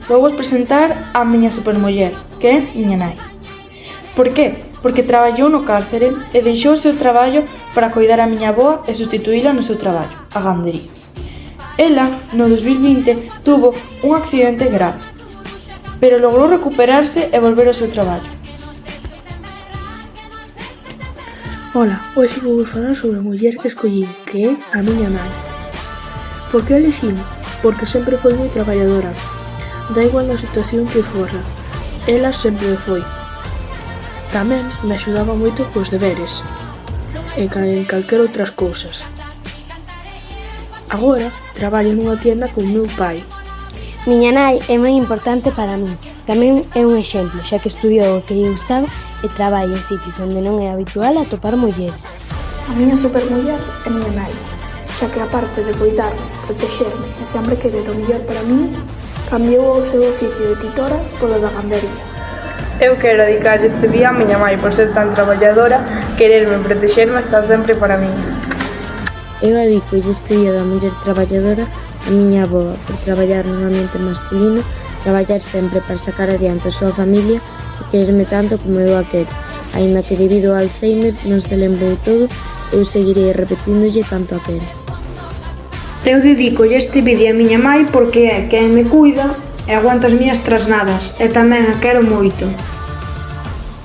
vou vos presentar a miña supermuller, que é miña nai. Por que? Porque traballou no cárcere e deixou o seu traballo para coidar a miña avoa e sustituíla no seu traballo, a gandería. Ela, no 2020, tuvo un accidente grave, pero logrou recuperarse e volver ao seu traballo. Ola, hoxe vou vos falar sobre a muller que escollí, que é a miña nai. Por que a elixín? Porque sempre foi moi traballadora. Da igual na situación que fora, ela sempre o foi. Tamén me axudaba moito cos deberes e en calquera outras cousas. Agora traballo nunha tienda con meu pai. Miña nai é moi importante para min. Tamén é un exemplo, xa que estudiou o que lle gustaba e traballa en sitios onde non é habitual atopar mulleres. A miña supermuller é miña nai, xa que aparte de cuidarme, protexerme e sempre querer o mellor para min, cambiou o seu oficio de titora polo da gandería. Eu quero dedicarlle este día a miña mãe por ser tan traballadora, quererme e protexerme estar sempre para min. Eu dedicolle este día da muller traballadora a miña avoa por traballar nun ambiente masculino, traballar sempre para sacar adiante a súa familia e quererme tanto como eu a quero. Aínda que debido ao Alzheimer non se lembre de todo, eu seguirei repetíndolle canto a quero. Eu dedicolle este vídeo a miña mai porque é quen me cuida e aguanta as miñas trasnadas e tamén a quero moito.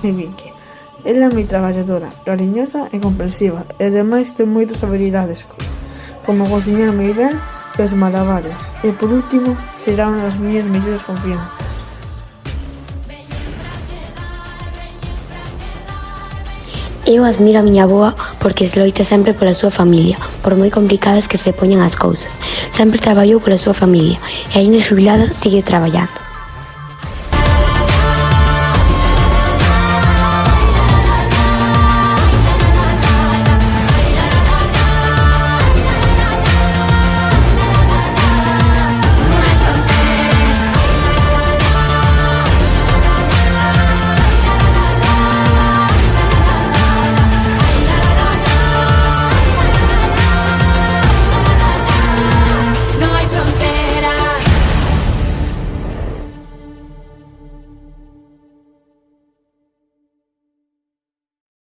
E Vicky. Ela é moi traballadora, cariñosa e comprensiva e ademais ten moitas habilidades como cociñar moi ben e os malabares. E por último, será unha das miñas mellores confianzas. Eu admiro a miña avoa porque se loita sempre pola súa familia, por moi complicadas que se poñan as cousas. Sempre traballou pola súa familia e aínda xubilada sigue traballando.